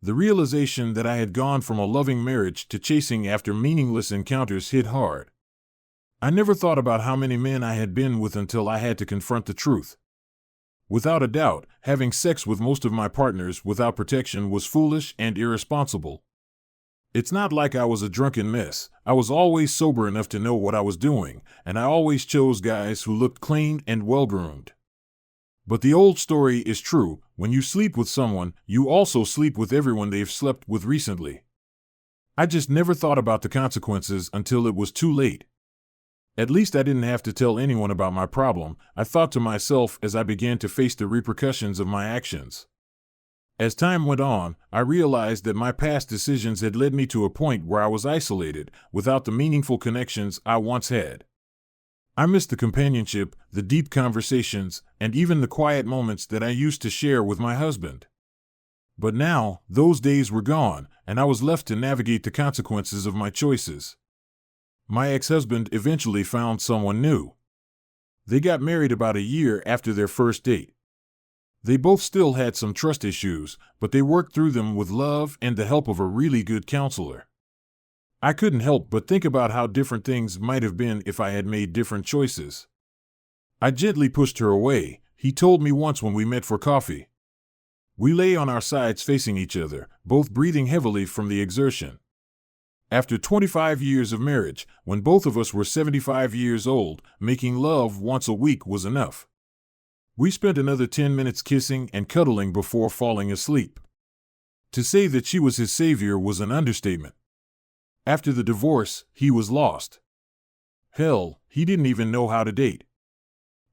The realization that I had gone from a loving marriage to chasing after meaningless encounters hit hard. I never thought about how many men I had been with until I had to confront the truth. Without a doubt, having sex with most of my partners without protection was foolish and irresponsible. It's not like I was a drunken mess. I was always sober enough to know what I was doing, and I always chose guys who looked clean and well-groomed. But the old story is true, when you sleep with someone, you also sleep with everyone they've slept with recently. I just never thought about the consequences until it was too late. At least I didn't have to tell anyone about my problem, I thought to myself as I began to face the repercussions of my actions. As time went on, I realized that my past decisions had led me to a point where I was isolated, without the meaningful connections I once had. I missed the companionship, the deep conversations, and even the quiet moments that I used to share with my husband. But now, those days were gone, and I was left to navigate the consequences of my choices. My ex-husband eventually found someone new. They got married about a year after their first date. They both still had some trust issues, but they worked through them with love and the help of a really good counselor. I couldn't help but think about how different things might have been if I had made different choices. I gently pushed her away, he told me once when we met for coffee. We lay on our sides facing each other, both breathing heavily from the exertion. After 25 years of marriage, when both of us were 75 years old, making love once a week was enough. We spent another 10 minutes kissing and cuddling before falling asleep. To say that she was his savior was an understatement. After the divorce, he was lost. Hell, he didn't even know how to date.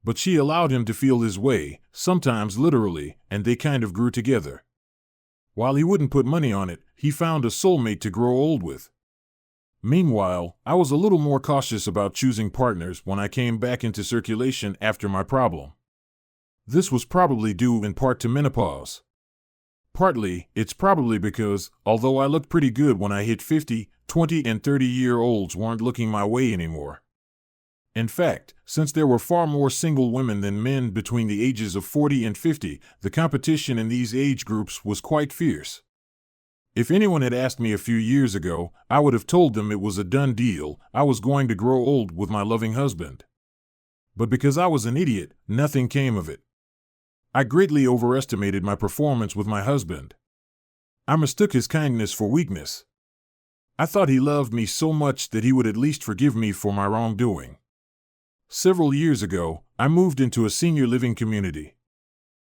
But she allowed him to feel his way, sometimes literally, and they kind of grew together. While he wouldn't put money on it, he found a soulmate to grow old with. Meanwhile, I was a little more cautious about choosing partners when I came back into circulation after my problem. This was probably due in part to menopause. Partly, it's probably because, although I looked pretty good when I hit 50, 20 and 30-year-olds weren't looking my way anymore. In fact, since there were far more single women than men between the ages of 40 and 50, the competition in these age groups was quite fierce. If anyone had asked me a few years ago, I would have told them it was a done deal, I was going to grow old with my loving husband. But because I was an idiot, nothing came of it. I greatly overestimated my performance with my husband. I mistook his kindness for weakness. I thought he loved me so much that he would at least forgive me for my wrongdoing. Several years ago, I moved into a senior living community.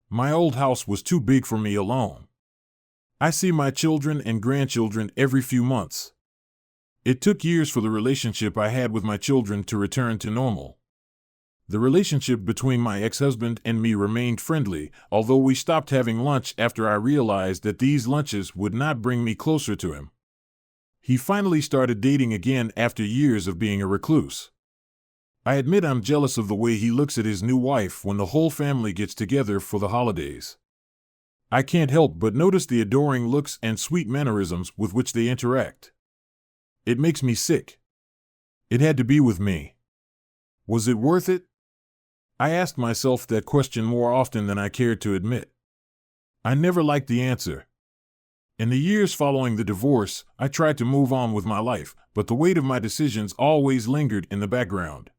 My old house was too big for me alone. I see my children and grandchildren every few months. It took years for the relationship I had with my children to return to normal. The relationship between my ex-husband and me remained friendly, although we stopped having lunch after I realized that these lunches would not bring me closer to him. He finally started dating again after years of being a recluse. I admit I'm jealous of the way he looks at his new wife when the whole family gets together for the holidays. I can't help but notice the adoring looks and sweet mannerisms with which they interact. It makes me sick. It had to be with me. Was it worth it? I asked myself that question more often than I cared to admit. I never liked the answer. In the years following the divorce, I tried to move on with my life, but the weight of my decisions always lingered in the background.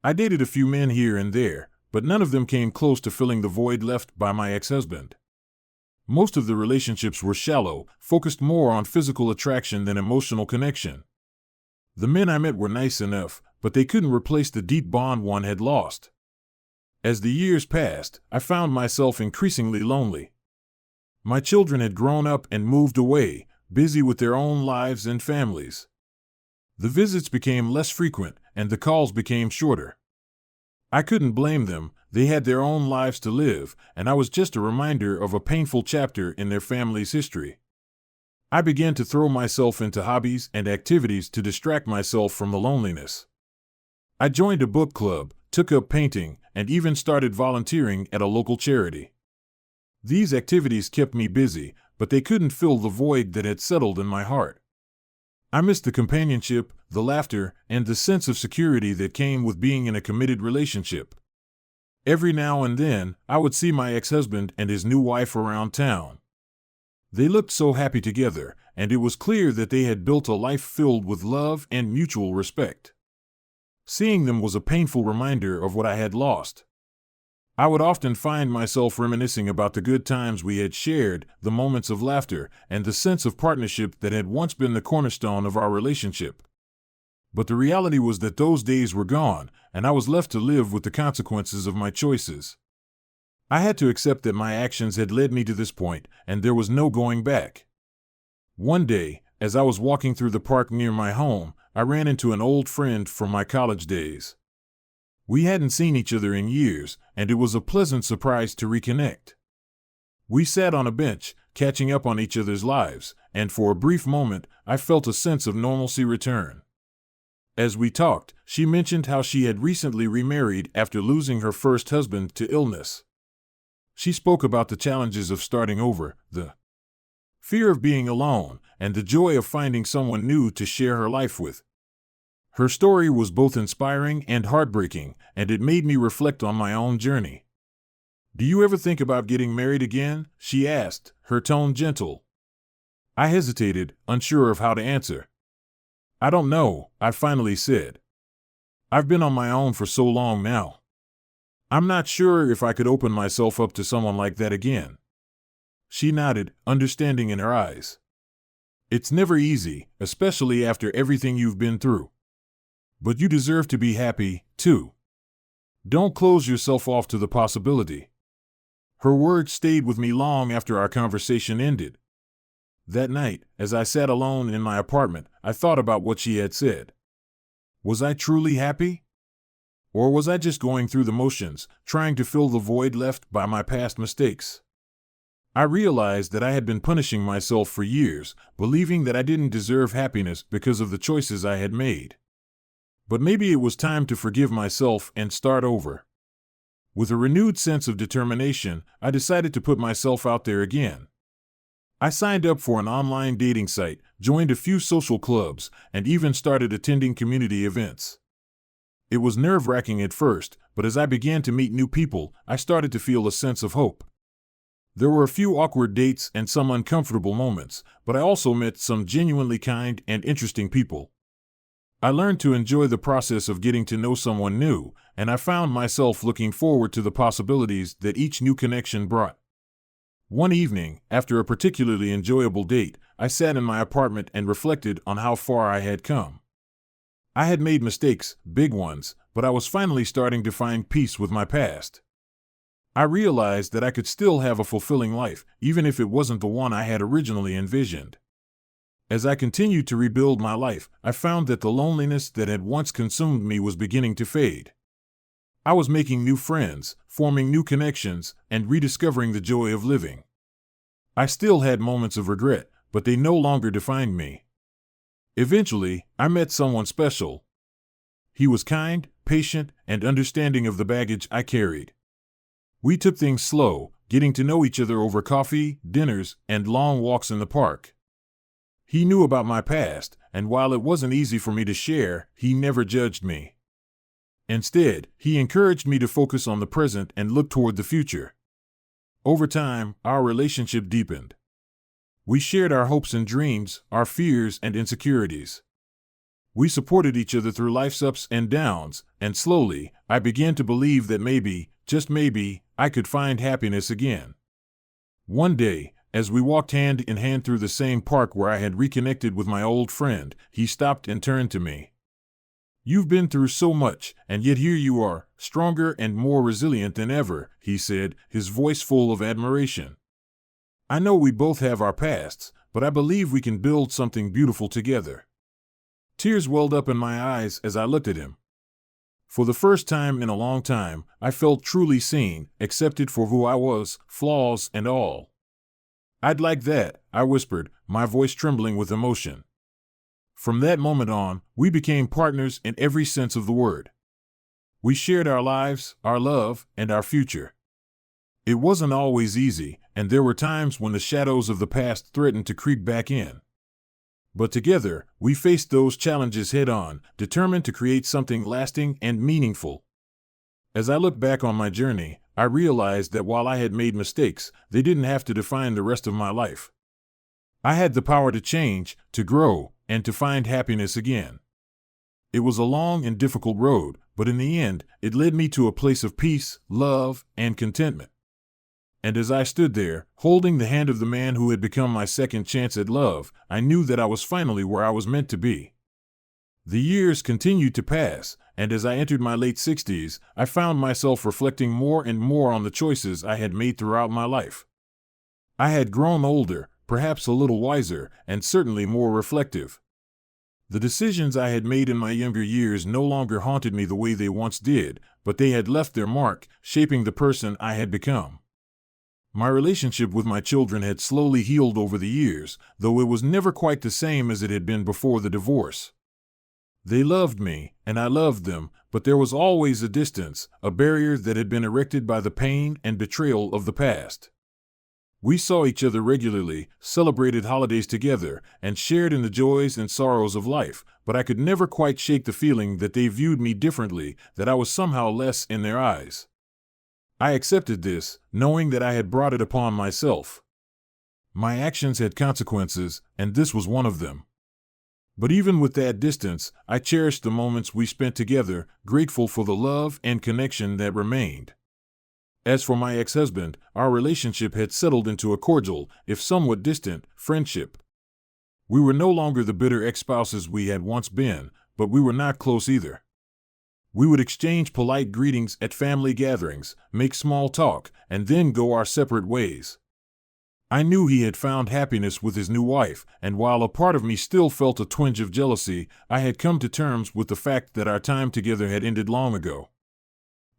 I dated a few men here and there, but none of them came close to filling the void left by my ex-husband. Most of the relationships were shallow, focused more on physical attraction than emotional connection. The men I met were nice enough, but they couldn't replace the deep bond one had lost. As the years passed, I found myself increasingly lonely. My children had grown up and moved away, busy with their own lives and families. The visits became less frequent, and the calls became shorter. I couldn't blame them. They had their own lives to live, and I was just a reminder of a painful chapter in their family's history. I began to throw myself into hobbies and activities to distract myself from the loneliness. I joined a book club, took up painting, and even started volunteering at a local charity. These activities kept me busy, but they couldn't fill the void that had settled in my heart. I missed the companionship, the laughter, and the sense of security that came with being in a committed relationship. Every now and then, I would see my ex-husband and his new wife around town. They looked so happy together, and it was clear that they had built a life filled with love and mutual respect. Seeing them was a painful reminder of what I had lost. I would often find myself reminiscing about the good times we had shared, the moments of laughter, and the sense of partnership that had once been the cornerstone of our relationship. But the reality was that those days were gone, and I was left to live with the consequences of my choices. I had to accept that my actions had led me to this point, and there was no going back. One day, as I was walking through the park near my home, I ran into an old friend from my college days. We hadn't seen each other in years, and it was a pleasant surprise to reconnect. We sat on a bench, catching up on each other's lives, and for a brief moment, I felt a sense of normalcy return. As we talked, she mentioned how she had recently remarried after losing her first husband to illness. She spoke about the challenges of starting over, the fear of being alone, and the joy of finding someone new to share her life with. Her story was both inspiring and heartbreaking, and it made me reflect on my own journey. "Do you ever think about getting married again?" she asked, her tone gentle. I hesitated, unsure of how to answer. "I don't know," I finally said. "I've been on my own for so long now. I'm not sure if I could open myself up to someone like that again." She nodded, understanding in her eyes. "It's never easy, especially after everything you've been through. But you deserve to be happy, too. Don't close yourself off to the possibility." Her words stayed with me long after our conversation ended. That night, as I sat alone in my apartment, I thought about what she had said. Was I truly happy? Or was I just going through the motions, trying to fill the void left by my past mistakes? I realized that I had been punishing myself for years, believing that I didn't deserve happiness because of the choices I had made. But maybe it was time to forgive myself and start over. With a renewed sense of determination, I decided to put myself out there again. I signed up for an online dating site, joined a few social clubs, and even started attending community events. It was nerve-wracking at first, but as I began to meet new people, I started to feel a sense of hope. There were a few awkward dates and some uncomfortable moments, but I also met some genuinely kind and interesting people. I learned to enjoy the process of getting to know someone new, and I found myself looking forward to the possibilities that each new connection brought. One evening, after a particularly enjoyable date, I sat in my apartment and reflected on how far I had come. I had made mistakes, big ones, but I was finally starting to find peace with my past. I realized that I could still have a fulfilling life, even if it wasn't the one I had originally envisioned. As I continued to rebuild my life, I found that the loneliness that had once consumed me was beginning to fade. I was making new friends, forming new connections, and rediscovering the joy of living. I still had moments of regret, but they no longer defined me. Eventually, I met someone special. He was kind, patient, and understanding of the baggage I carried. We took things slow, getting to know each other over coffee, dinners, and long walks in the park. He knew about my past, and while it wasn't easy for me to share, he never judged me. Instead, he encouraged me to focus on the present and look toward the future. Over time, our relationship deepened. We shared our hopes and dreams, our fears and insecurities. We supported each other through life's ups and downs, and slowly, I began to believe that maybe, just maybe, I could find happiness again. One day, as we walked hand in hand through the same park where I had reconnected with my old friend, he stopped and turned to me. "You've been through so much, and yet here you are, stronger and more resilient than ever," he said, his voice full of admiration. "I know we both have our pasts, but I believe we can build something beautiful together." Tears welled up in my eyes as I looked at him. For the first time in a long time, I felt truly seen, accepted for who I was, flaws and all. "I'd like that," I whispered, my voice trembling with emotion. From that moment on, we became partners in every sense of the word. We shared our lives, our love, and our future. It wasn't always easy, and there were times when the shadows of the past threatened to creep back in. But together, we faced those challenges head-on, determined to create something lasting and meaningful. As I look back on my journey, I realized that while I had made mistakes, they didn't have to define the rest of my life. I had the power to change, to grow, and to find happiness again. It was a long and difficult road, but in the end, it led me to a place of peace, love, and contentment. And as I stood there, holding the hand of the man who had become my second chance at love, I knew that I was finally where I was meant to be. The years continued to pass, and as I entered my late 60s, I found myself reflecting more and more on the choices I had made throughout my life. I had grown older, perhaps a little wiser, and certainly more reflective. The decisions I had made in my younger years no longer haunted me the way they once did, but they had left their mark, shaping the person I had become. My relationship with my children had slowly healed over the years, though it was never quite the same as it had been before the divorce. They loved me, and I loved them, but there was always a distance, a barrier that had been erected by the pain and betrayal of the past. We saw each other regularly, celebrated holidays together, and shared in the joys and sorrows of life, but I could never quite shake the feeling that they viewed me differently, that I was somehow less in their eyes. I accepted this, knowing that I had brought it upon myself. My actions had consequences, and this was one of them. But even with that distance, I cherished the moments we spent together, grateful for the love and connection that remained. As for my ex-husband, our relationship had settled into a cordial, if somewhat distant, friendship. We were no longer the bitter ex-spouses we had once been, but we were not close either. We would exchange polite greetings at family gatherings, make small talk, and then go our separate ways. I knew he had found happiness with his new wife, and while a part of me still felt a twinge of jealousy, I had come to terms with the fact that our time together had ended long ago.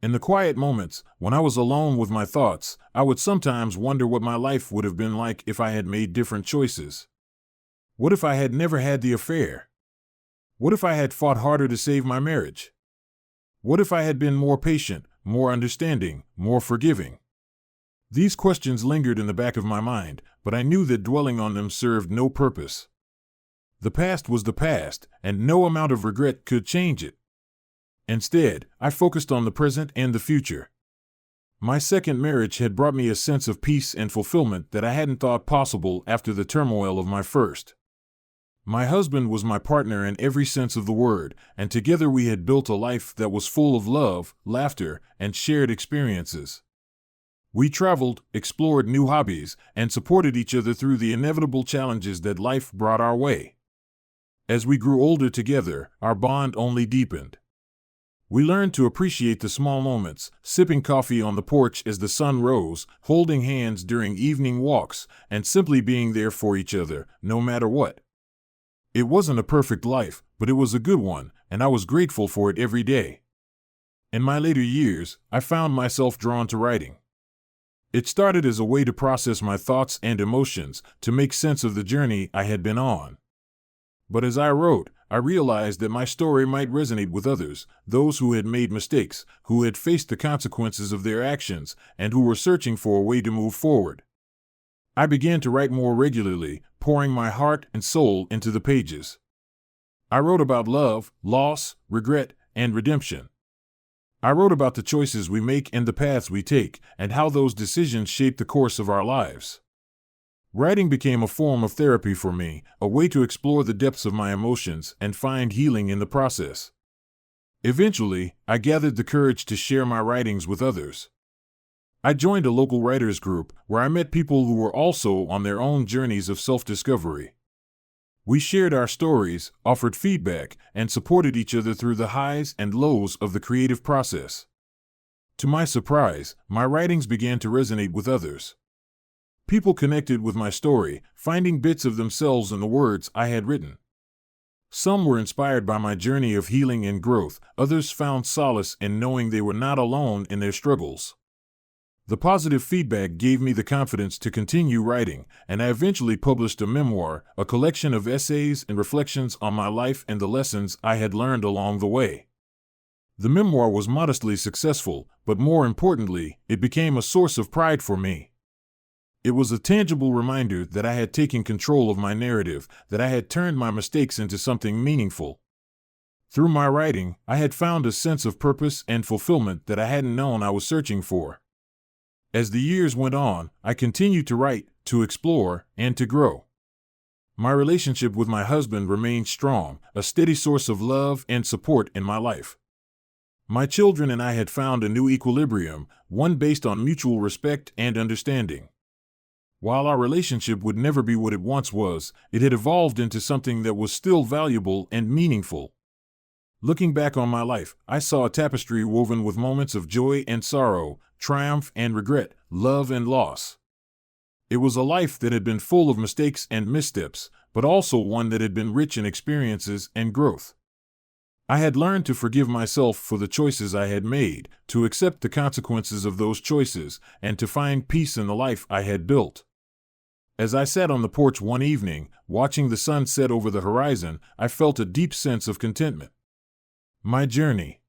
In the quiet moments, when I was alone with my thoughts, I would sometimes wonder what my life would have been like if I had made different choices. What if I had never had the affair? What if I had fought harder to save my marriage? What if I had been more patient, more understanding, more forgiving? These questions lingered in the back of my mind, but I knew that dwelling on them served no purpose. The past was the past, and no amount of regret could change it. Instead, I focused on the present and the future. My second marriage had brought me a sense of peace and fulfillment that I hadn't thought possible after the turmoil of my first. My husband was my partner in every sense of the word, and together we had built a life that was full of love, laughter, and shared experiences. We traveled, explored new hobbies, and supported each other through the inevitable challenges that life brought our way. As we grew older together, our bond only deepened. We learned to appreciate the small moments, sipping coffee on the porch as the sun rose, holding hands during evening walks, and simply being there for each other, no matter what. It wasn't a perfect life, but it was a good one, and I was grateful for it every day. In my later years, I found myself drawn to writing. It started as a way to process my thoughts and emotions, to make sense of the journey I had been on. But as I wrote, I realized that my story might resonate with others, those who had made mistakes, who had faced the consequences of their actions, and who were searching for a way to move forward. I began to write more regularly, pouring my heart and soul into the pages. I wrote about love, loss, regret, and redemption. I wrote about the choices we make and the paths we take, and how those decisions shape the course of our lives. Writing became a form of therapy for me, a way to explore the depths of my emotions and find healing in the process. Eventually, I gathered the courage to share my writings with others. I joined a local writers group where I met people who were also on their own journeys of self-discovery. We shared our stories, offered feedback, and supported each other through the highs and lows of the creative process. To my surprise, my writings began to resonate with others. People connected with my story, finding bits of themselves in the words I had written. Some were inspired by my journey of healing and growth, others found solace in knowing they were not alone in their struggles. The positive feedback gave me the confidence to continue writing, and I eventually published a memoir, a collection of essays and reflections on my life and the lessons I had learned along the way. The memoir was modestly successful, but more importantly, it became a source of pride for me. It was a tangible reminder that I had taken control of my narrative, that I had turned my mistakes into something meaningful. Through my writing, I had found a sense of purpose and fulfillment that I hadn't known I was searching for. As the years went on, I continued to write, to explore, and to grow. My relationship with my husband remained strong, a steady source of love and support in my life. My children and I had found a new equilibrium, one based on mutual respect and understanding. While our relationship would never be what it once was, it had evolved into something that was still valuable and meaningful. Looking back on my life, I saw a tapestry woven with moments of joy and sorrow, triumph and regret, love and loss. It was a life that had been full of mistakes and missteps, but also one that had been rich in experiences and growth. I had learned to forgive myself for the choices I had made, to accept the consequences of those choices, and to find peace in the life I had built. As I sat on the porch one evening, watching the sun set over the horizon, I felt a deep sense of contentment. My journey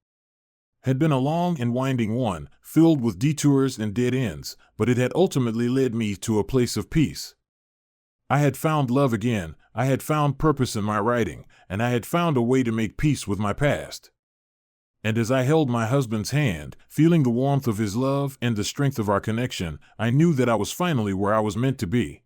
had been a long and winding one, filled with detours and dead ends, but it had ultimately led me to a place of peace. I had found love again, I had found purpose in my writing, and I had found a way to make peace with my past. And as I held my husband's hand, feeling the warmth of his love and the strength of our connection, I knew that I was finally where I was meant to be.